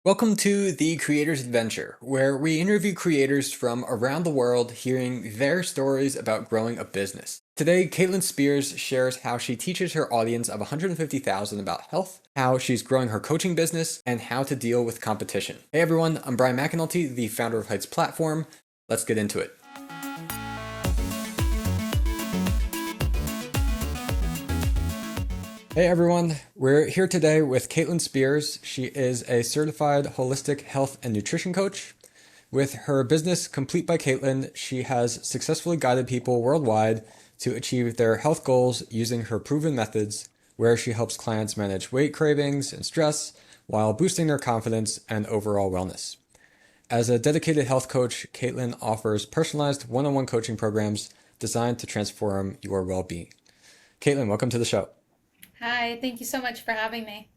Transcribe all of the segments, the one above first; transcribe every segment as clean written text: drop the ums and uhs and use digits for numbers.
Welcome to The Creator's Adventure, where we interview creators from around the world hearing their stories about growing a business. Today, Caitlin Spears shares how she teaches her audience of 150,000 about health, how she's growing her coaching business, and how to deal with competition. Hey everyone, I'm Brian McAnulty, the founder of Heights Platform. Let's get into it. Hey everyone, we're here today with Caitlin Spears. She is a certified holistic health and nutrition coach. With her business Complete by Caitlin, she has successfully guided people worldwide to achieve their health goals using her proven methods, where she helps clients manage weight cravings and stress while boosting their confidence and overall wellness. As a dedicated health coach, Caitlin offers personalized one-on-one coaching programs designed to transform your well-being. Caitlin, welcome to the show. Hi, thank you so much for having me.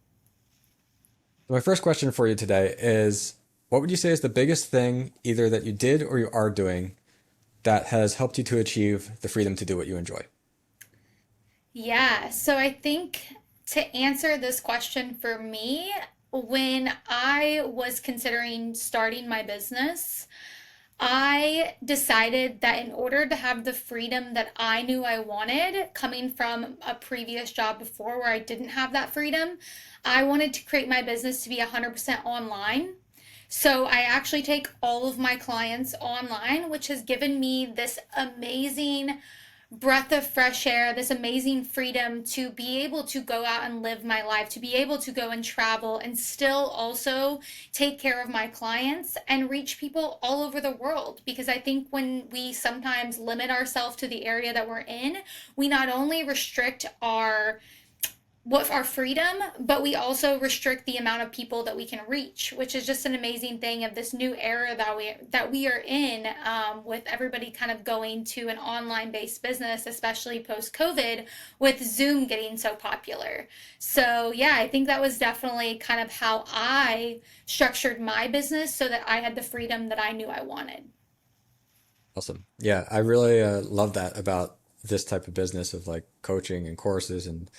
My first question for you today is, what would you say is the biggest thing either that you did or you are doing that has helped you to achieve the freedom to do what you enjoy? Yeah, so I think to answer this question for me, when I was considering starting my business, I decided that in order to have the freedom that I knew I wanted, coming from a previous job before where I didn't have that freedom, I wanted to create my business to be 100% online. So I actually take all of my clients online, which has given me this amazing breath of fresh air, this amazing freedom to be able to go out and live my life, to be able to go and travel and still also take care of my clients and reach people all over the world. Because I think when we sometimes limit ourselves to the area that we're in, we not only restrict our freedom, but we also restrict the amount of people that we can reach, which is just an amazing thing of this new era that we are in, with everybody kind of going to an online based business, especially post COVID, with Zoom getting so popular. So yeah, I think that was definitely kind of how I structured my business so that I had the freedom that I knew I wanted. Awesome. Yeah, I really love that about this type of business of like coaching and courses and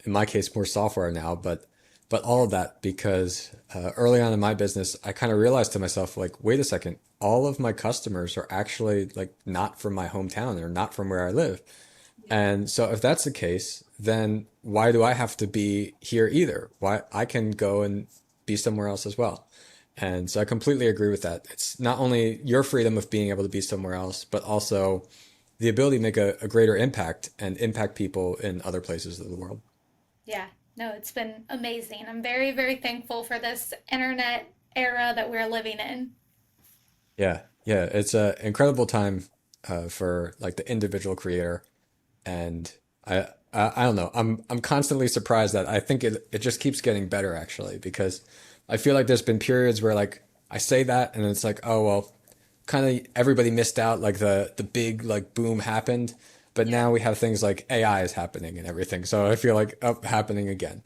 in my case more software now, but all of that because early on in my business, I kind of realized to myself like, wait a second, all of my customers are actually like not from my hometown. They're not from where I live. And so if that's the case, then why do I have to be here either? Why I can go and be somewhere else as well. And so I completely agree with that. It's not only your freedom of being able to be somewhere else, but also the ability to make a greater impact and impact people in other places of the world. Yeah, no, it's been amazing. I'm very, very thankful for this internet era that we're living in. Yeah, yeah, it's an incredible time for like the individual creator, and I don't know. I'm constantly surprised that I think it just keeps getting better actually because I feel like there's been periods where like I say that and it's like, oh well, kind of everybody missed out, like the big like boom happened, but Yeah. now we have things like AI is happening and everything, so I feel like up happening again.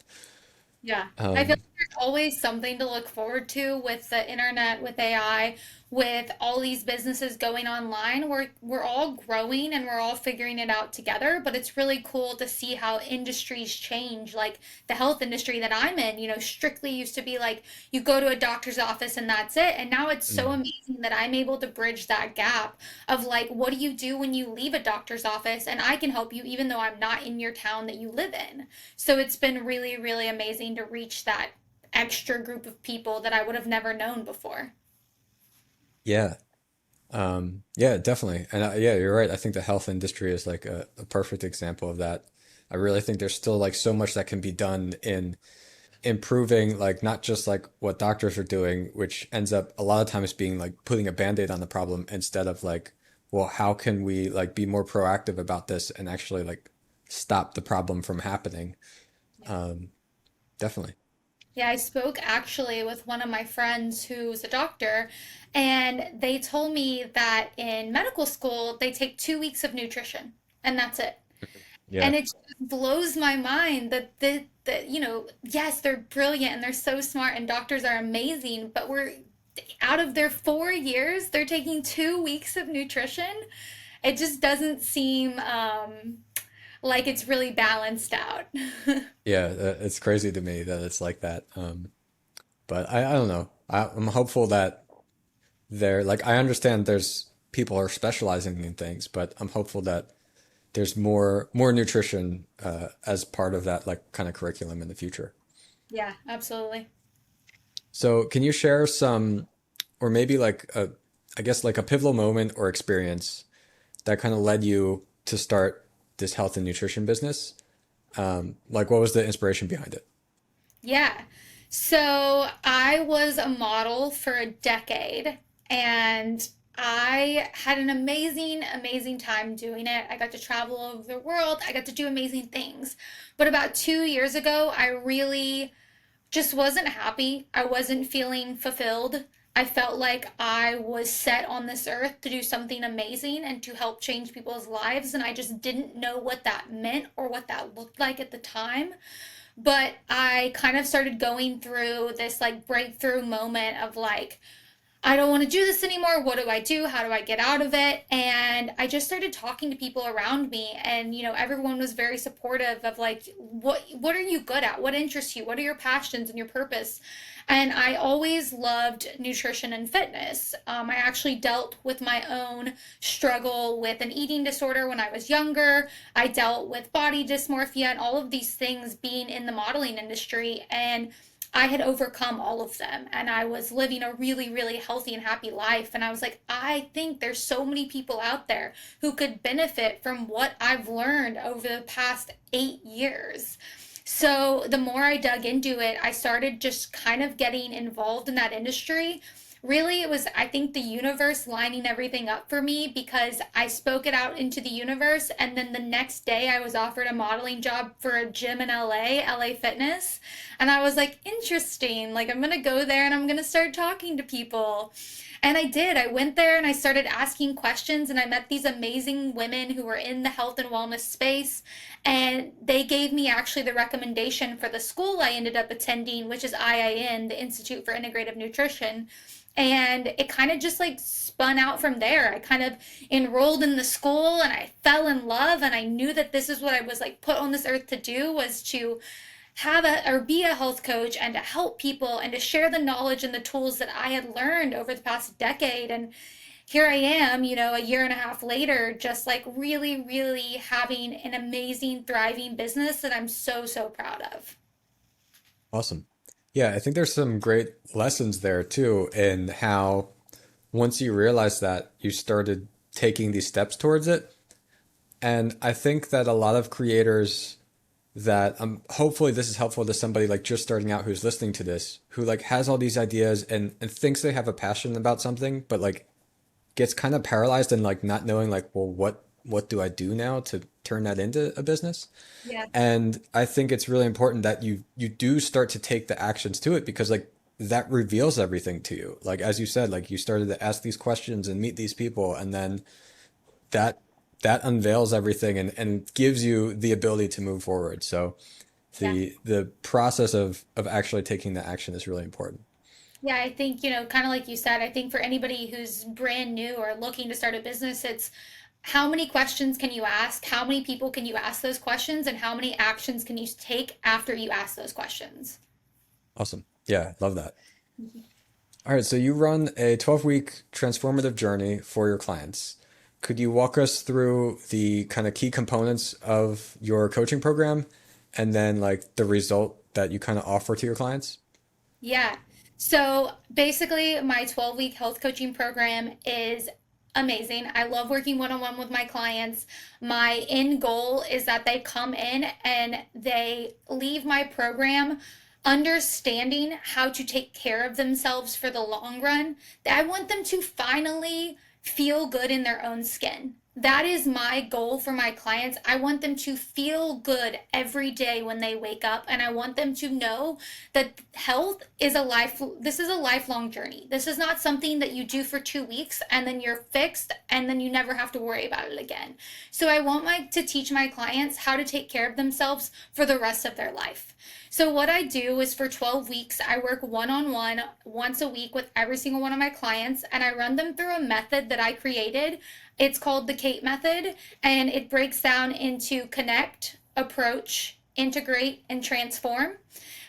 Yeah. I feel um like there's always something to look forward to with the internet, with AI, with all these businesses going online. We're all growing and we're all figuring it out together, but it's really cool to see how industries change. Like the health industry that I'm in, strictly used to be like you go to a doctor's office and that's it. And now it's so mm, amazing that I'm able to bridge that gap of like, what do you do when you leave a doctor's office? And I can help you even though I'm not in your town that you live in. So it's been really, really amazing to reach that extra group of people that I would have never known before. yeah. Yeah, definitely. And yeah, you're right. I think the health industry is like a perfect example of that. I really think there's still like so much that can be done in improving like not just like what doctors are doing, which ends up a lot of times being like putting a band-aid on the problem instead of like, well, how can we like be more proactive about this and actually like stop the problem from happening? Yeah. Um, Definitely. Yeah, I spoke actually with one of my friends who's a doctor, and they told me that in medical school they take 2 weeks of nutrition, and that's it. Yeah. And it just blows my mind that yes, they're brilliant and they're so smart, and doctors are amazing, but we're out of their 4 years, they're taking 2 weeks of nutrition. It just doesn't seem like it's really balanced out. Yeah, it's crazy to me that it's like that. But I don't know. I'm hopeful that there, like, I understand there's people are specializing in things, but I'm hopeful that there's more nutrition as part of that like kind of curriculum in the future. Yeah, absolutely. So can you share some, or maybe like a, I guess like a pivotal moment or experience that kind of led you to start this health and nutrition business? Like what was the inspiration behind it? Yeah. So I was a model for a decade and I had an amazing, amazing time doing it. I got to travel all over the world. I got to do amazing things. But about 2 years ago, I really just wasn't happy. I wasn't feeling fulfilled. I felt like I was set on this earth to do something amazing and to help change people's lives. And I just didn't know what that meant or what that looked like at the time. But I kind of started going through this like breakthrough moment of like, I don't want to do this anymore. What do I do? How do I get out of it? And I just started talking to people around me and everyone was very supportive of like what are you good at? What interests you? What are your passions and your purpose? And I always loved nutrition and fitness. I actually dealt with my own struggle with an eating disorder when I was younger. I dealt with body dysmorphia and all of these things being in the modeling industry. And I had overcome all of them and I was living a really, really healthy and happy life. And I was like, I think there's so many people out there who could benefit from what I've learned over the past 8 years. So the more I dug into it, I started just kind of getting involved in that industry. Really, it was, I think, the universe lining everything up for me because I spoke it out into the universe. And then the next day, I was offered a modeling job for a gym in LA Fitness. And I was like, interesting. Like, I'm going to go there and I'm going to start talking to people. And I did. I went there and I started asking questions, and I met these amazing women who were in the health and wellness space. And they gave me actually the recommendation for the school I ended up attending, which is IIN, the Institute for Integrative Nutrition. And it kind of just like spun out from there. I kind of enrolled in the school and I fell in love, and I knew that this is what I was like put on this earth to do, was to have a or be a health coach and to help people and to share the knowledge and the tools that I had learned over the past decade. And here I am, a year and a half later, just like really, really having an amazing, thriving business that I'm so, so proud of. Awesome. Yeah, I think there's some great lessons there too in how once you realize that you started taking these steps towards it. And I think that a lot of creators that hopefully this is helpful to somebody like just starting out who's listening to this, who like has all these ideas and thinks they have a passion about something, but like gets kind of paralyzed and like not knowing like, well, what do I do now to turn that into a business? Yeah. And I think it's really important that you do start to take the actions to it because like that reveals everything to you. Like as you said, like you started to ask these questions and meet these people, and then that that unveils everything and gives you the ability to move forward. So Yeah. the process of actually taking the action is really important. Yeah, I think, kind of like you said, I think for anybody who's brand new or looking to start a business, it's how many questions can you ask? How many people can you ask those questions? And how many actions can you take after you ask those questions? Awesome. Yeah, love that. All right, so you run a 12-week transformative journey for your clients. Could you walk us through the kind of key components of your coaching program and then like the result that you kind of offer to your clients? Yeah. So basically, my 12-week health coaching program is amazing. I love working one on one with my clients. My end goal is that they come in and they leave my program understanding how to take care of themselves for the long run. I want them to finally feel good in their own skin. That is my goal for my clients. I want them to feel good every day when they wake up, and I want them to know that health is this is a lifelong journey. This is not something that you do for 2 weeks and then you're fixed and then you never have to worry about it again. So I want to teach my clients how to take care of themselves for the rest of their life. So what I do is for 12 weeks, I work one-on-one once a week with every single one of my clients, and I run them through a method that I created. It's called the Kate method, and it breaks down into connect, approach, integrate, and transform.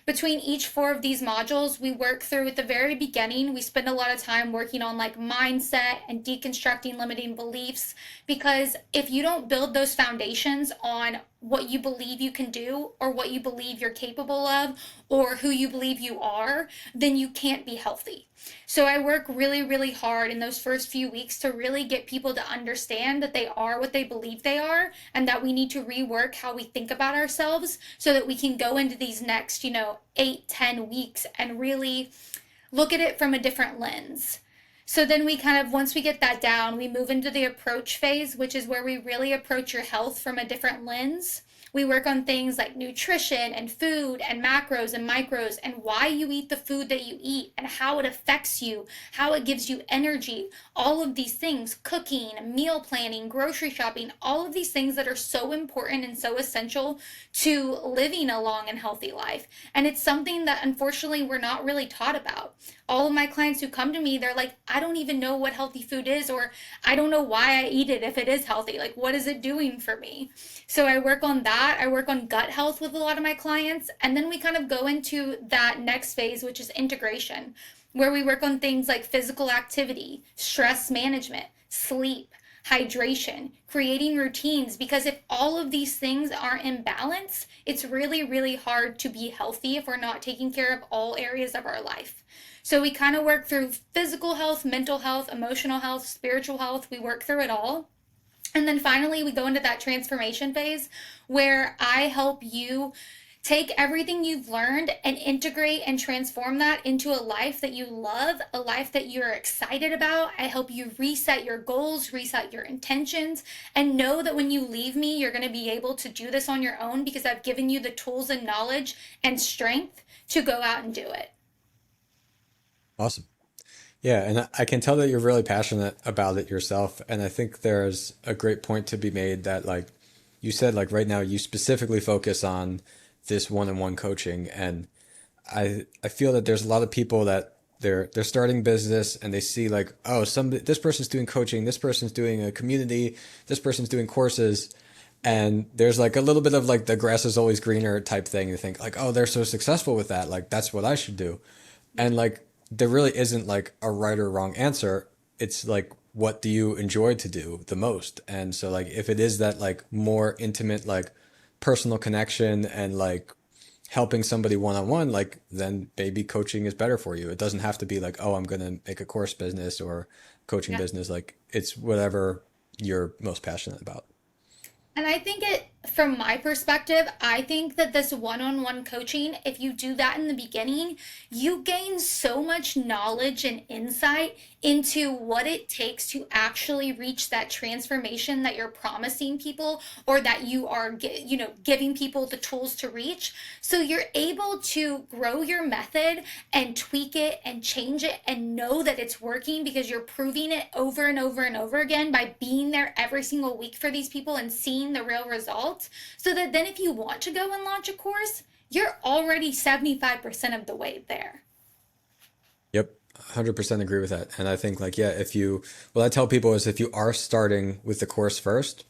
Between each four of these modules, we work through at the very beginning. We spend a lot of time working on like mindset and deconstructing limiting beliefs, because if you don't build those foundations on what you believe you can do or what you believe you're capable of or who you believe you are, then you can't be healthy. So I work really, really hard in those first few weeks to really get people to understand that they are what they believe they are, and that we need to rework how we think about ourselves so that we can go into these next, 8, 10 weeks and really look at it from a different lens. So then we kind of, once we get that down, we move into the approach phase, which is where we really approach your health from a different lens. We work on things like nutrition and food and macros and micros and why you eat the food that you eat and how it affects you, how it gives you energy, all of these things, cooking, meal planning, grocery shopping, all of these things that are so important and so essential to living a long and healthy life. And it's something that unfortunately we're not really taught about. All of my clients who come to me, they're like, I don't even know what healthy food is, or I don't know why I eat it if it is healthy. Like, what is it doing for me? So I work on that. I work on gut health with a lot of my clients. And then we kind of go into that next phase, which is integration, where we work on things like physical activity, stress management, sleep, hydration, creating routines. Because if all of these things aren't in balance, it's really, really hard to be healthy if we're not taking care of all areas of our life. So we kind of work through physical health, mental health, emotional health, spiritual health. We work through it all. And then finally, we go into that transformation phase where I help you take everything you've learned and integrate and transform that into a life that you love, a life that you're excited about. I help you reset your goals, reset your intentions, and know that when you leave me, you're going to be able to do this on your own because I've given you the tools and knowledge and strength to go out and do it. Awesome. Yeah, and I can tell that you're really passionate about it yourself. And I think there's a great point to be made that, like you said, like right now you specifically focus on this one-on-one coaching. And I feel that there's a lot of people that they're starting business and they see like, oh, this person's doing coaching, this person's doing a community, this person's doing courses. And there's like a little bit of like the grass is always greener type thing. You think like, oh, they're so successful with that. Like that's what I should do. And like there really isn't like a right or wrong answer. It's like what do you enjoy to do the most? And so like if it is that like more intimate like personal connection and like helping somebody one on one, like then maybe coaching is better for you. It doesn't have to be like, oh, I'm gonna make a course business or coaching Yeah. business. Like it's whatever you're most passionate about. And I think from my perspective, I think that this one on one coaching, if you do that in the beginning, you gain so much knowledge and insight into what it takes to actually reach that transformation that you're promising people or that you are, giving people the tools to reach. So you're able to grow your method and tweak it and change it and know that it's working because you're proving it over and over and over again by being there every single week for these people and seeing the real results. So that then if you want to go and launch a course, you're already 75% of the way there. Yep, 100% agree with that. And I think like, yeah, what I tell people is if you are starting with the course first,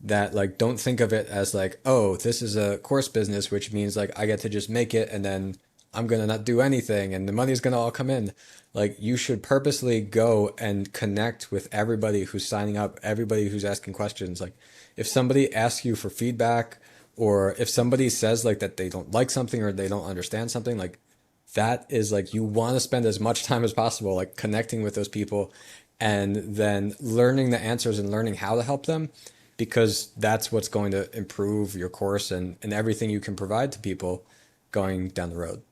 that like don't think of it as like, oh, this is a course business, which means like I get to just make it and then I'm gonna not do anything and the money's gonna all come in. Like you should purposely go and connect with everybody who's signing up, everybody who's asking questions. Like if somebody asks you for feedback or if somebody says like that they don't like something or they don't understand something, like that is like you want to spend as much time as possible like connecting with those people and then learning the answers and learning how to help them because that's what's going to improve your course and everything you can provide to people going down the road.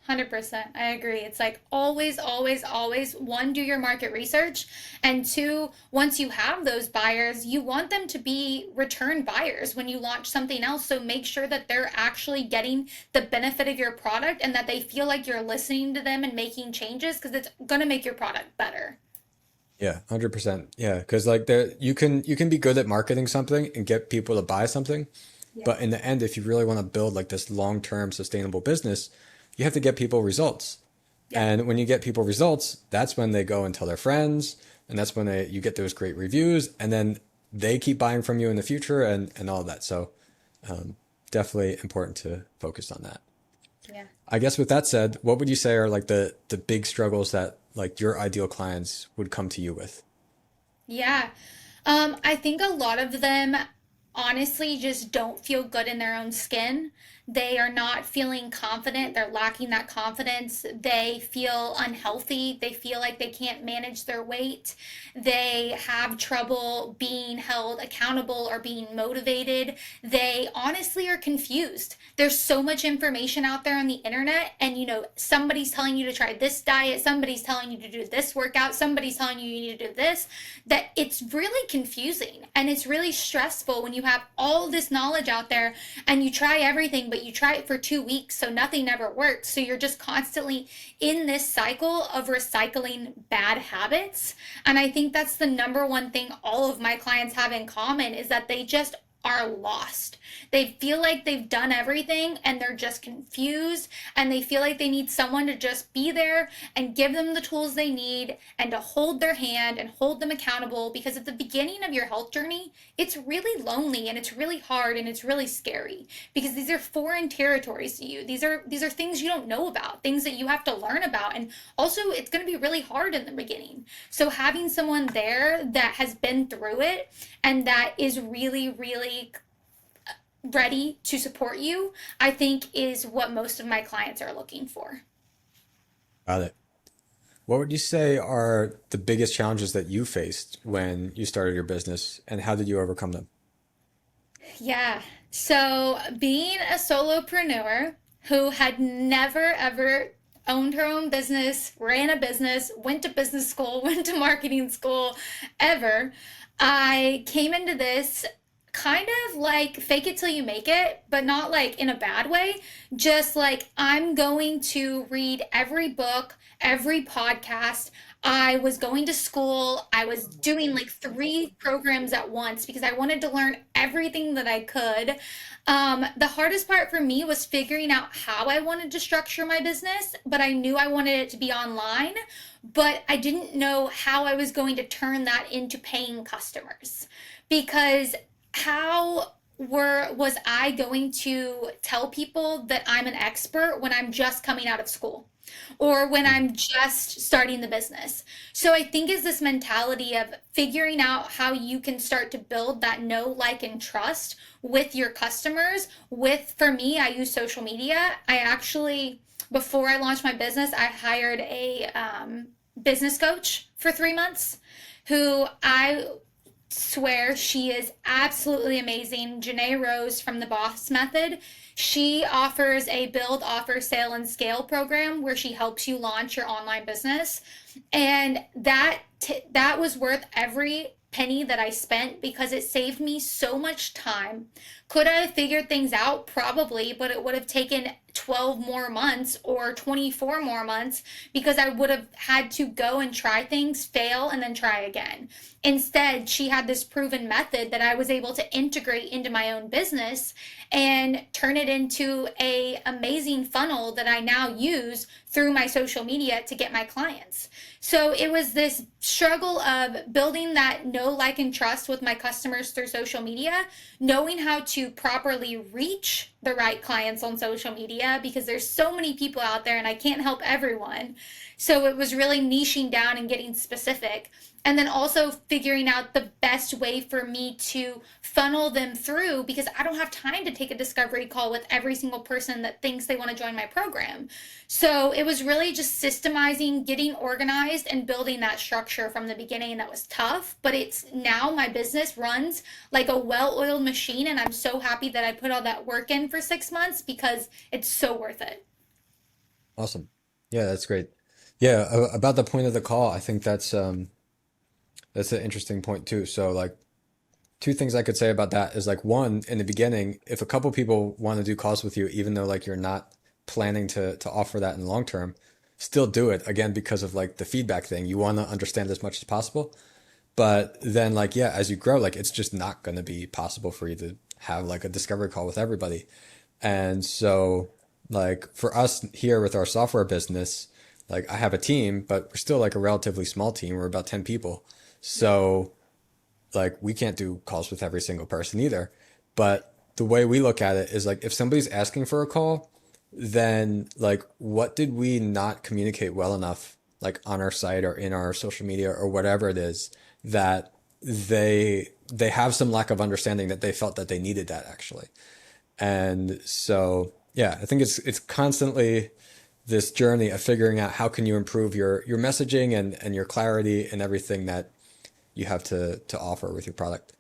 100%. I agree. It's like always, always, always one, do your market research. And two, once you have those buyers, you want them to be return buyers when you launch something else. So make sure that they're actually getting the benefit of your product and that they feel like you're listening to them and making changes because it's going to make your product better. Yeah, 100%. Yeah, because like you can be good at marketing something and get people to buy something, Yeah. but in the end, if you really want to build like this long-term sustainable business, you have to get people results. Yeah. And when you get people results, that's when they go and tell their friends, and that's when you get those great reviews, and then they keep buying from you in the future and all of that. So definitely important to focus on that. Yeah. I guess with that said, what would you say are like the big struggles that like your ideal clients would come to you with? Yeah. I think a lot of them honestly just don't feel good in their own skin. They are not feeling confident. They're lacking that confidence. They feel unhealthy. They feel like they can't manage their weight. They have trouble being held accountable or being motivated. They honestly are confused. There's so much information out there on the internet, and somebody's telling you to try this diet, somebody's telling you to do this workout, somebody's telling you need to do this, that it's really confusing and it's really stressful when you have all this knowledge out there and you try everything, but you try it for 2 weeks, so nothing ever works. So you're just constantly in this cycle of recycling bad habits. And I think that's the number one thing all of my clients have in common is that they just are lost. They feel like they've done everything and they're just confused, and they feel like they need someone to just be there and give them the tools they need and to hold their hand and hold them accountable, because at the beginning of your health journey, it's really lonely and it's really hard and it's really scary because these are foreign territories to you. These are things you don't know about, things that you have to learn about, and also it's going to be really hard in the beginning. So having someone there that has been through it and that is really really ready to support you, I think is what most of my clients are looking for. Got it. What would you say are the biggest challenges that you faced when you started your business, and how did you overcome them? Yeah. So, being a solopreneur who had never ever owned her own business, ran a business, went to business school, went to marketing school, ever, I came into this kind of like fake it till you make it, but not like in a bad way. Just like I'm going to read every book, every podcast. I was going to school. I was doing like three programs at once because I wanted to learn everything that I could. The hardest part for me was figuring out how I wanted to structure my business, but I knew I wanted it to be online, but I didn't know how I was going to turn that into paying customers, because how was I going to tell people that I'm an expert when I'm just coming out of school or when I'm just starting the business? So I think is this mentality of figuring out how you can start to build that know, like, and trust with your customers. With For me, I use social media. I actually, before I launched my business, I hired a business coach for 3 months who I swear she is absolutely amazing. Janae Rose from the Boss Method. She offers a build, offer, sale, and scale program where she helps you launch your online business, and that was worth every penny that I spent because it saved me so much time. Could I have figured things out? Probably, but it would have taken 12 more months or 24 more months because I would have had to go and try things, fail, and then try again. Instead, she had this proven method that I was able to integrate into my own business and turn it into a amazing funnel that I now use through my social media to get my clients. So it was this struggle of building that know, like, and trust with my customers through social media, knowing how to properly reach the right clients on social media because there's so many people out there and I can't help everyone. So it was really niching down and getting specific. And then also figuring out the best way for me to funnel them through because I don't have time to take a discovery call with every single person that thinks they want to join my program. So it was really just systemizing, getting organized, and building that structure from the beginning. That was tough, but it's now my business runs like a well oiled machine. And I'm so happy that I put all that work in for 6 months because it's so worth it. Awesome. Yeah, that's great. Yeah, about the point of the call, I think that's an interesting point too. So like two things I could say about that is like one, in the beginning, if a couple people want to do calls with you, even though like you're not planning to offer that in the long term, still do it again because of like the feedback thing. You want to understand as much as possible. But then like yeah, as you grow, like it's just not going to be possible for you to have like a discovery call with everybody. And so like for us here with our software business, like I have a team, but we're still like a relatively small team. We're about 10 people. So like we can't do calls with every single person either. But the way we look at it is like if somebody's asking for a call, then like what did we not communicate well enough like on our site or in our social media or whatever it is that they have some lack of understanding that they felt that they needed that actually. And so yeah, I think it's constantly this journey of figuring out how can you improve your messaging and your clarity and everything that you have to offer with your product.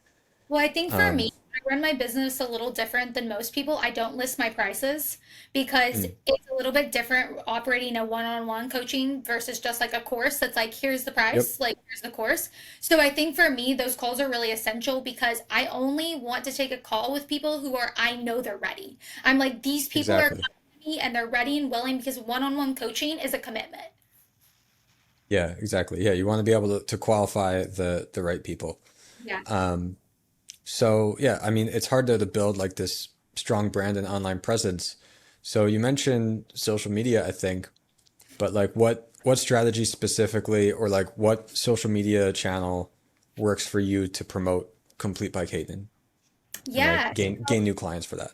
Well, I think for Um, me, I run my business a little different than most people. I don't list my prices because mm, it's a little bit different operating a one-on-one coaching versus just like a course that's like, here's the yep, price, like, here's the course. So I think for me, those calls are really essential because I only want to take a call with people who are, I know they're ready. I'm like, these people are exactly. coming to me and they're ready and willing because one-on-one coaching is a commitment. Yeah, exactly. Yeah, you want to be able to qualify the right people. Yeah. So yeah, I mean, it's hard to build like this strong brand and online presence. So you mentioned social media, I think, but like what strategy specifically or like what social media channel works for you to promote Complete by Caitlin and like Yeah. gain new clients for that?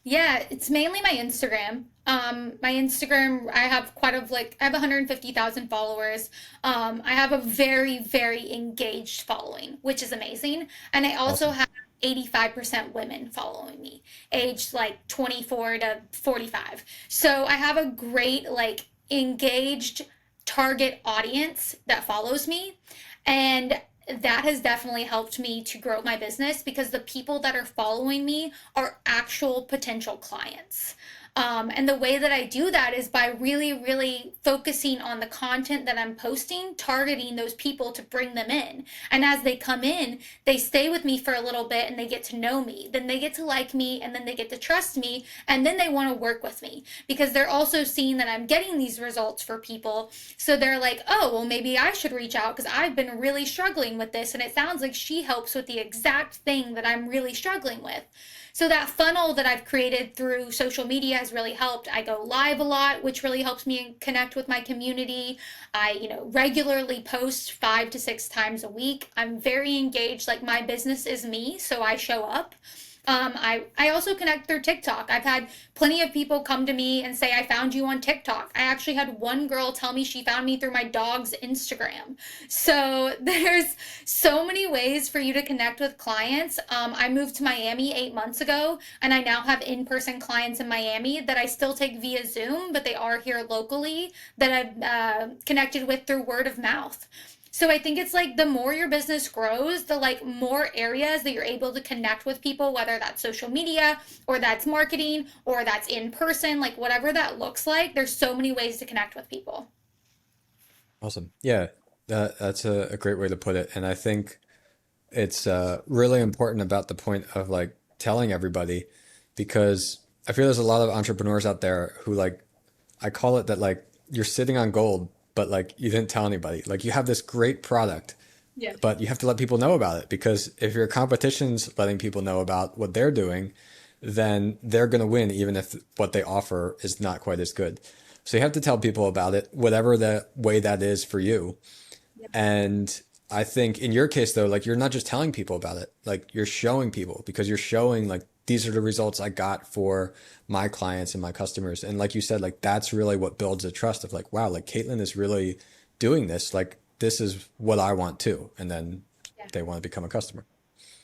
Yeah, it's mainly my Instagram. My Instagram, I have quite of like I have 150,000 followers. I have a very, very engaged following, which is amazing. And I also Awesome. have 85% women following me, aged like 24 to 45. So I have a great like engaged target audience that follows me. And that has definitely helped me to grow my business because the people that are following me are actual potential clients. And the way that I do that is by really, really focusing on the content that I'm posting, targeting those people to bring them in. And as they come in, they stay with me for a little bit and they get to know me. Then they get to like me and then they get to trust me. And then they want to work with me because they're also seeing that I'm getting these results for people. So they're like, oh, well, maybe I should reach out because I've been really struggling with this. And it sounds like she helps with the exact thing that I'm really struggling with. So that funnel that I've created through social media has really helped. I go live a lot, which really helps me connect with my community. I, regularly post 5 to 6 times a week. I'm very engaged. Like my business is me, so I show up. I also connect through TikTok. I've had plenty of people come to me and say, I found you on TikTok. I actually had one girl tell me she found me through my dog's Instagram. So there's so many ways for you to connect with clients. I moved to Miami 8 months ago, and I now have in person clients in Miami that I still take via Zoom, but they are here locally that I've connected with through word of mouth. So I think it's like the more your business grows, the like more areas that you're able to connect with people, whether that's social media or that's marketing or that's in person, like whatever that looks like, there's so many ways to connect with people. Awesome. Yeah, that's a great way to put it. And I think it's really important about the point of like telling everybody because I feel there's a lot of entrepreneurs out there who like I call it that like you're sitting on gold, but like you didn't tell anybody. Like you have this great product, Yeah. but you have to let people know about it because if your competition's letting people know about what they're doing, then they're going to win even if what they offer is not quite as good. So you have to tell people about it, whatever the way that is for you. And I think in your case though, like you're not just telling people about it, like you're showing people because you're showing like these are the results I got for my clients and my customers. And like you said, like that's really what builds the trust of like, wow, like Caitlin is really doing this. Like this is what I want too. And then Yeah. they want to become a customer.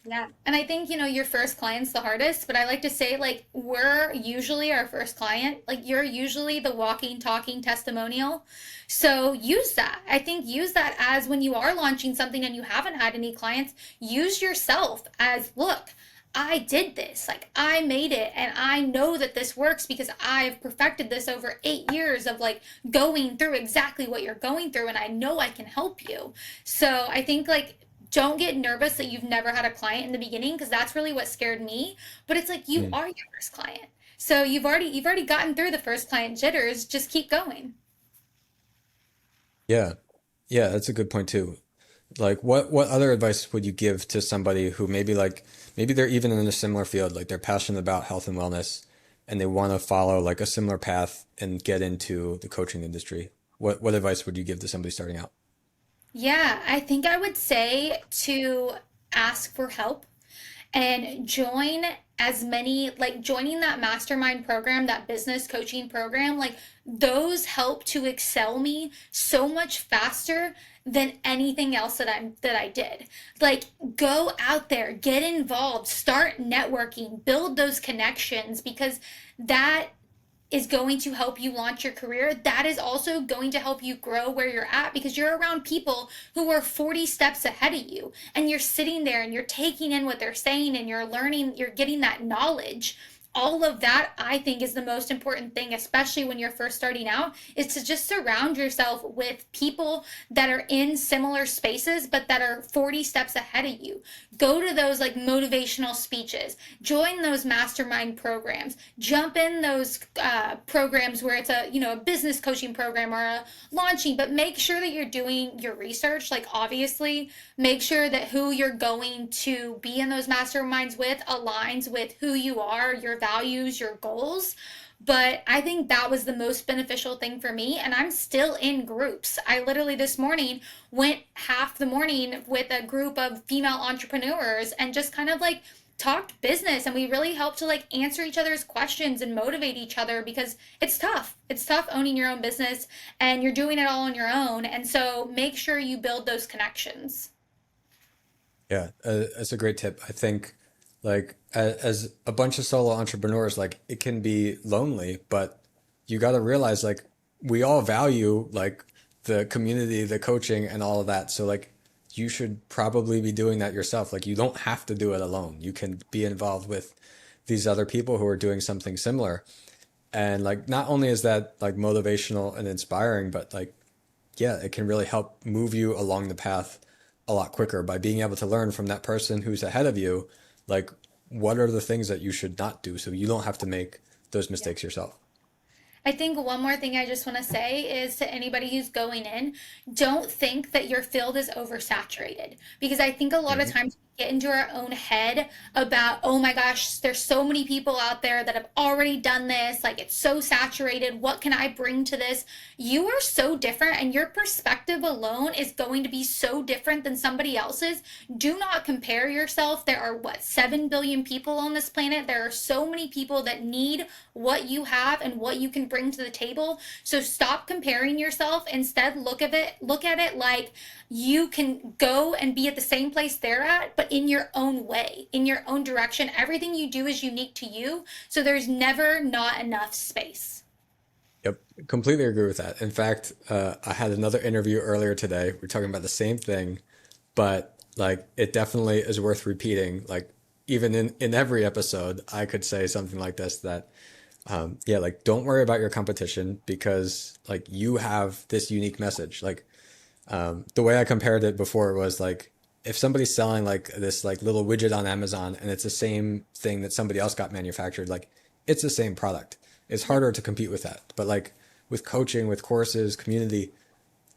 Yeah. And I think, your first client's the hardest, but I like to say, like, we're usually our first client. Like, you're usually the walking, talking testimonial. So use that. I think use that as when you are launching something and you haven't had any clients, use yourself as, look, I did this. Like, I made it. And I know that this works because I've perfected this over 8 years of like going through exactly what you're going through. And I know I can help you. So I think, like, don't get nervous that you've never had a client in the beginning because that's really what scared me. But it's like you Mm. are your first client. So you've already gotten through the first client jitters. Just keep going. Yeah. Yeah, that's a good point too. Like what other advice would you give to somebody who maybe like maybe they're even in a similar field, like they're passionate about health and wellness and they want to follow like a similar path and get into the coaching industry? What advice would you give to somebody starting out? Yeah, I think I would say to ask for help. and join as many, like joining that mastermind program, that business coaching program, like those help to excel me so much faster than anything else that I did. Like go out there, get involved, start networking, build those connections, because that is going to help you launch your career. That is also going to help you grow where you're at, because you're around people who are 40 steps ahead of you, and you're sitting there and you're taking in what they're saying and you're learning, you're getting that knowledge. All of that, I think, is the most important thing, especially when you're first starting out, is to just surround yourself with people that are in similar spaces but that are 40 steps ahead of you. Go to those like motivational speeches, join those mastermind programs, jump in those programs where it's a, you know, a business coaching program or a launching, but make sure that you're doing your research. Like obviously make sure that who you're going to be in those masterminds with aligns with who you are, your values, your goals. But I think that was the most beneficial thing for me. And I'm still in groups. I literally this morning went half the morning with a group of female entrepreneurs and just kind of like talked business, and we really helped to like answer each other's questions and motivate each other, because it's tough. It's tough owning your own business and you're doing it all on your own. And so make sure you build those connections. Yeah, that's a great tip. I think, like, as a bunch of solo entrepreneurs, like, it can be lonely, but you got to realize, like, we all value, like, the community, the coaching, and all of that. So, like, you should probably be doing that yourself. Like, you don't have to do it alone. You can be involved with these other people who are doing something similar. And, like, not only is that, like, motivational and inspiring, but, like, yeah, it can really help move you along the path a lot quicker by being able to learn from that person who's ahead of you, like what are the things that you should not do so you don't have to make those Yeah. mistakes yourself. I think one more thing I just want to say is to anybody who's going in, don't think that your field is oversaturated. Because I think a lot of Hmm. times we get into our own head about, oh my gosh, there's so many people out there that have already done this. Like it's so saturated. What can I bring to this? You are so different, and your perspective alone is going to be so different than somebody else's. Do not compare yourself. There are, what, 7 billion people on this planet. There are so many people that need what you have and what you can bring to the table. So stop comparing yourself. Instead, look at it like you can go and be at the same place they're at, but in your own way, in your own direction. Everything you do is unique to you. So there's never not enough space. Yep, completely agree with that. In fact, I had another interview earlier today. We're talking about the same thing, but like it definitely is worth repeating. Like even in every episode, I could say something like this that yeah, like don't worry about your competition because like you have this unique message. Like the way I compared it before was like if somebody's selling like this like little widget on Amazon and it's the same thing that somebody else got manufactured, like it's the same product. It's Yep. harder to compete with that. But like with coaching, with courses, community,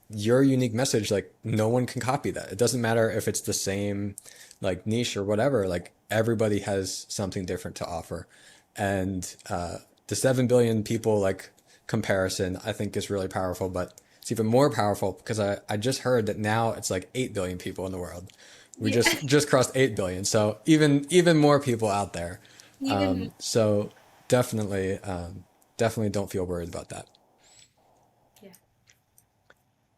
your unique message, like no one can copy that. It doesn't matter if it's the same like niche or whatever, like everybody has something different to offer. And the 7 billion people like comparison, I think is really powerful, but it's even more powerful because I just heard that now it's like 8 billion people in the world. We Yeah. just crossed 8 billion. So even more people out there. Even more. So definitely, definitely don't feel worried about that. Yeah.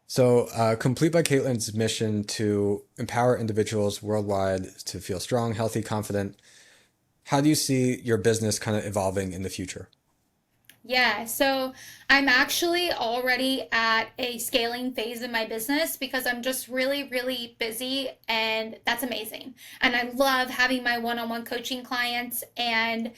So, Complete by Caitlin's mission to empower individuals worldwide to feel strong, healthy, confident. How do you see your business kind of evolving in the future? Yeah, so I'm actually already at a scaling phase in my business because I'm just really, really busy, and that's amazing. And I love having my one on one coaching clients, and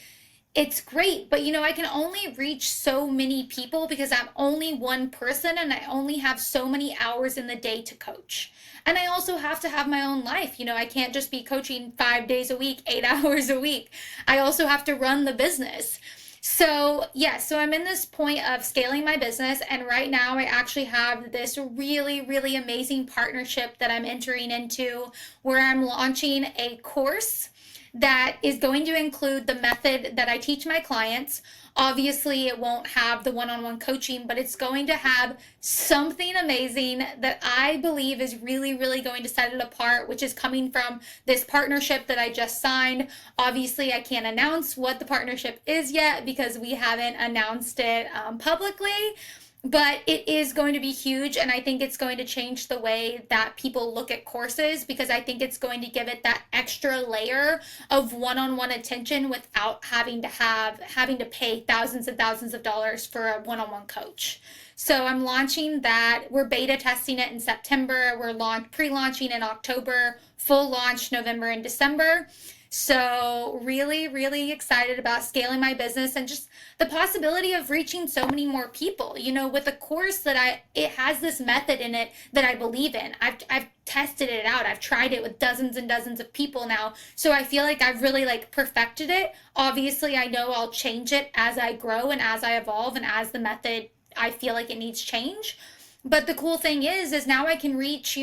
it's great. But you know, I can only reach so many people because I'm only one person and I only have so many hours in the day to coach. And I also have to have my own life. You know, I can't just be coaching 5 days a week, 8 hours a week. I also have to run the business. So, yeah, so I'm in this point of scaling my business, and right now I actually have this really, really amazing partnership that I'm entering into where I'm launching a course that is going to include the method that I teach my clients. Obviously, it won't have the one on one coaching, but it's going to have something amazing that I believe is really, really going to set it apart, which is coming from this partnership that I just signed. Obviously, I can't announce what the partnership is yet because we haven't announced it publicly, but it is going to be huge, and I think it's going to change the way that people look at courses, because I think it's going to give it that extra layer of one-on-one attention without having to pay thousands and thousands of dollars for a one-on-one coach. So I'm launching that. We're beta testing it in September. We're pre-launching in October, full launch November and December. So, really, really excited about scaling my business and just the possibility of reaching so many more people. With a course it has this method in it that I believe in. I've tested it out. I've tried it with dozens and dozens of people now. So I feel like I've really like perfected it. Obviously, I know I'll change it as I grow and as I evolve and as the method I feel like it needs change. But the cool thing is now I can reach,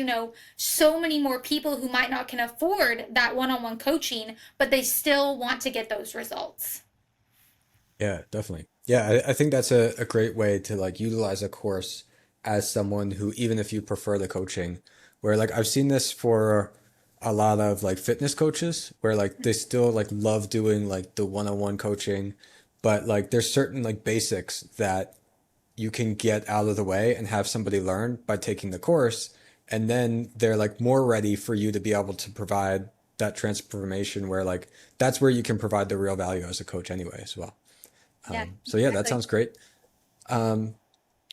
so many more people who might not can afford that one-on-one coaching, but they still want to get those results. Yeah, definitely. Yeah, I think that's a great way to like utilize a course as someone who, even if you prefer the coaching, where like I've seen this for a lot of like fitness coaches where like they still like love doing like the one-on-one coaching, but like there's certain like basics that you can get out of the way and have somebody learn by taking the course, and then they're like more ready for you to be able to provide that transformation where like that's where you can provide the real value as a coach anyway as well. Yeah, So yeah, that exactly. sounds great.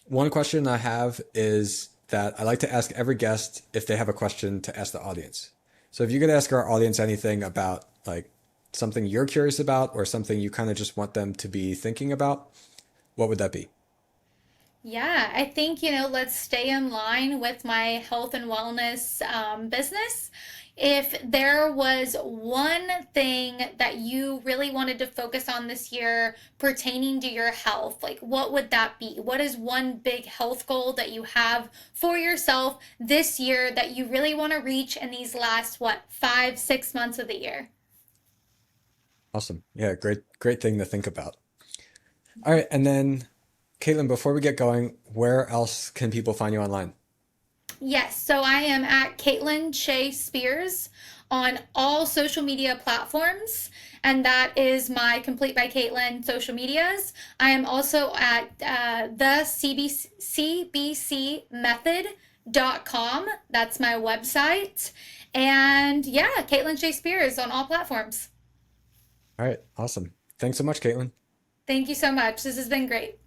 One question I have is that I like to ask every guest if they have a question to ask the audience. So if you could ask our audience anything about like something you're curious about or something you kind of just want them to be thinking about, what would that be? Yeah, I think, let's stay in line with my health and wellness business. If there was one thing that you really wanted to focus on this year pertaining to your health, like what would that be? What is one big health goal that you have for yourself this year that you really want to reach in these last, what, 5, 6 months of the year? Awesome. Yeah, great thing to think about. All right, and then Caitlin, before we get going, where else can people find you online? Yes, so I am at Caitlin Shea Spears on all social media platforms, and that is my Complete by Caitlin social medias. I am also at the cbcmethod.com. That's my website. And yeah, Caitlin Shea Spears on all platforms. All right, awesome. Thanks so much, Caitlin. Thank you so much. This has been great.